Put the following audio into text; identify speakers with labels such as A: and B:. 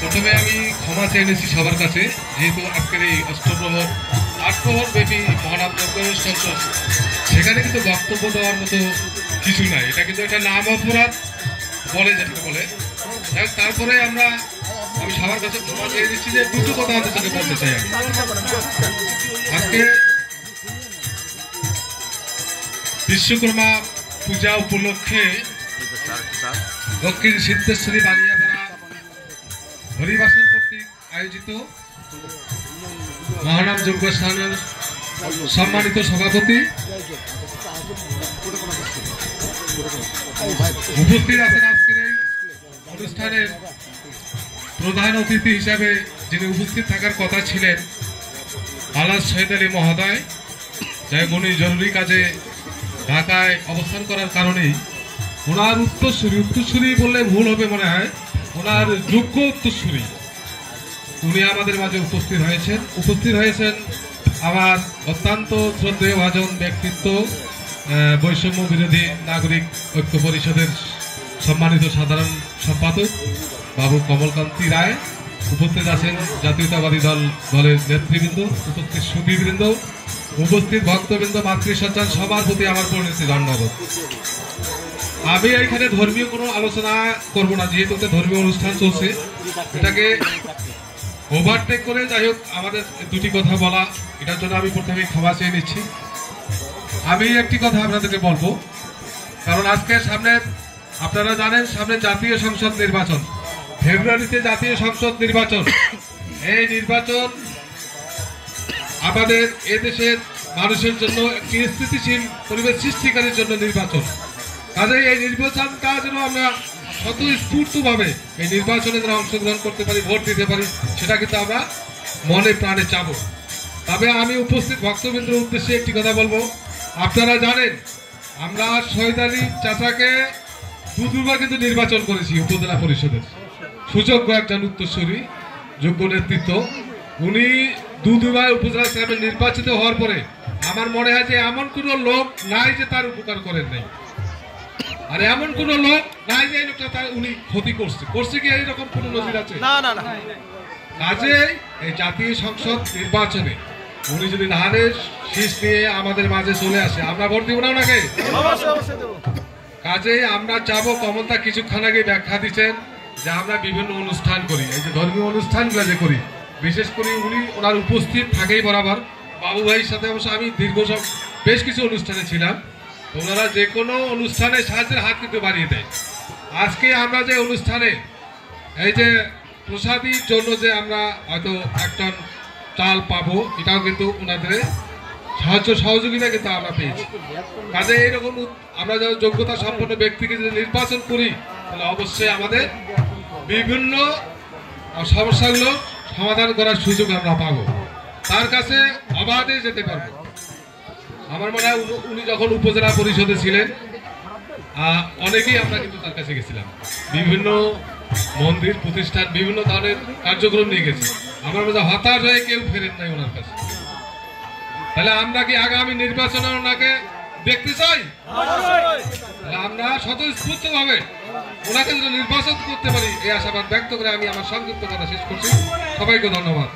A: প্রথমে আমি ক্ষমা চেয়ে এনেছি সবার কাছে, যেহেতু আজকের এই অষ্টপ্রহর ৮ প্রহর ব্যাপী মহানাম যজ্ঞ অনুষ্ঠান চলছে, সেখানে কিন্তু বক্তব্য দেওয়ার মতো কিছু নাই। এটা কিন্তু একটা নাম অপরাধ বলে, যেটাকে বলে। তারপরে আমি সবার কাছে ক্ষমা চেয়ে দিচ্ছি যে দুটো কথা আমাদের সাথে বলতে চাই। আমি আজকে বিশ্বকর্মা পূজা উপলক্ষে দক্ষিণ সিদ্ধেশ্বরী বানিয়াপাড়া হরিবাসন কর্তৃক আয়োজিত মহানাম যজ্ঞ স্থানের সম্মানিত সভাপতি উপস্থিত আছেন আজকের এই অনুষ্ঠানের প্রধান অতিথি হিসাবে যিনি উপস্থিত থাকার কথা ছিলেন আলাস শহীদ আলী মহোদয়। যাই উনি জরুরি কাজে ঢাকায় অবস্থান করার কারণেই ওনার উত্তরসূরি বললে ভুল হবে মনে হয়, ওনার যোগ্য উত্তরসূরি উনি আমাদের মাঝে উপস্থিত হয়েছেন আমার অত্যন্ত শ্রদ্ধেয় ভাজন ব্যক্তিত্ব, বৈষম্য বিরোধী নাগরিক ঐক্য পরিষদের সম্মানিত সাধারণ সম্পাদক বাবু কমলকান্তি রায়। উপস্থিত আছেন জাতীয়তাবাদী দলের নেতৃবৃন্দ, উপস্থিত সুধীবৃন্দ, উপস্থিত ভক্তবৃন্দ, মাতৃসন্তান, সবার প্রতি আমার পরিণতি ধন্যবাদ। আমি এখানে ধর্মীয় কোনো আলোচনা করব না, যেহেতু ধর্মীয় অনুষ্ঠান চলছে, এটাকে ওভারটেক করে যাই হোক আমাদের দুটি কথা বলা, এটার জন্য আমি প্রথমে ক্ষমা চেয়ে নিচ্ছি। আমি একটি কথা আপনাদেরকে বলবো, কারণ আজকে সামনে আপনারা জানেন সামনে জাতীয় সংসদ নির্বাচন, ফেব্রুয়ারিতে জাতীয় সংসদ নির্বাচন। এই নির্বাচন আমাদের এদেশের মানুষের জন্য একটি স্থিতিশীল পরিবেশ সৃষ্টিকারীর জন্য নির্বাচন। কাজেই এই নির্বাচনটা যেন আমরা স্বতঃস্ফূর্তভাবে এই নির্বাচনে যেন অংশগ্রহণ করতে পারি, ভোট দিতে পারি, সেটা কিন্তু আমরা মনে প্রাণে চাবো। তবে আমি উপস্থিত ভক্তবৃন্দের উদ্দেশ্যে একটি কথা বলবো। আপনারা জানেন আমরা শহীদ আলী চাচাকে দুবার কিন্তু নির্বাচন করেছি উপজেলা পরিষদের, সুযোগ্য একজন উত্তরসূরি, যোগ্য নেতৃত্ব। উনি দুবার উপজেলা চেয়ারম্যান নির্বাচিত হওয়ার পরে আমার মনে হয় যে এমন কোনো লোক নাই যে তার উপকার করেন নাই, আর এমন কোন লোক নাই যে লোকটা তার উনি ক্ষতি করছে কি এইরকম কোন নজির আছে? কাজেই এই জাতীয় সংসদ নির্বাচনে উনি যদি ধানের শীষ নিয়ে আমাদের মাঝে চলে আসে, আমরা ভোট দিব না ওনাকে? কাজেই আমরা চাবো, কমলদা কিছুক্ষণ আগে ব্যাখ্যা দিচ্ছেন যে আমরা বিভিন্ন অনুষ্ঠান করি, এই যে ধর্মীয় অনুষ্ঠানগুলো যে করি, বিশেষ করে উনি ওনার উপস্থিত থাকেই বরাবর। বাবু ভাইয়ের সাথে অবশ্য আমি বেশ কিছু অনুষ্ঠানে ছিলাম, ওনারা যে কোনো অনুষ্ঠানে সাহায্যের হাত কিন্তু বাড়িয়ে দেয়। আজকে আমরা যে অনুষ্ঠানে এই যে প্রসাদীর জন্য যে আমরা হয়তো 1 টন চাল পাবো, এটাও কিন্তু ওনাদের সহযোগিতা কিন্তু আমরা পেয়েছি। কাজে এইরকম আমরা যখন যোগ্যতা সম্পন্ন ব্যক্তিকে যদি নির্বাচন করি, তাহলে অবশ্যই আমাদের বিভিন্ন সমস্যাগুলো সমাধান করার সুযোগ আমরা পাবো, তার কাছে অবাধে যেতে পারবো। আমার মনে হয় উনি যখন উপজেলা পরিষদে ছিলেন, অনেকেই আমরা কিন্তু তার কাছে গেছিলাম, বিভিন্ন মন্দির প্রতিষ্ঠান, বিভিন্ন ধরনের কার্যক্রম নিয়ে গেছি। আমার মধ্যে হতাশ হয়ে কেউ ফেরেন নাই ওনার কাছে। তাহলে আমরা কি আগামী নির্বাচনে ওনাকে দেখতে চাই? আমরা স্বতঃস্ফূর্ত ভাবে ওনাকে যদি নির্বাচন করতে পারি, এই আশাবাদ ব্যক্ত করে আমি আমার সংক্ষিপ্ত কথা শেষ করছি। সবাইকে ধন্যবাদ।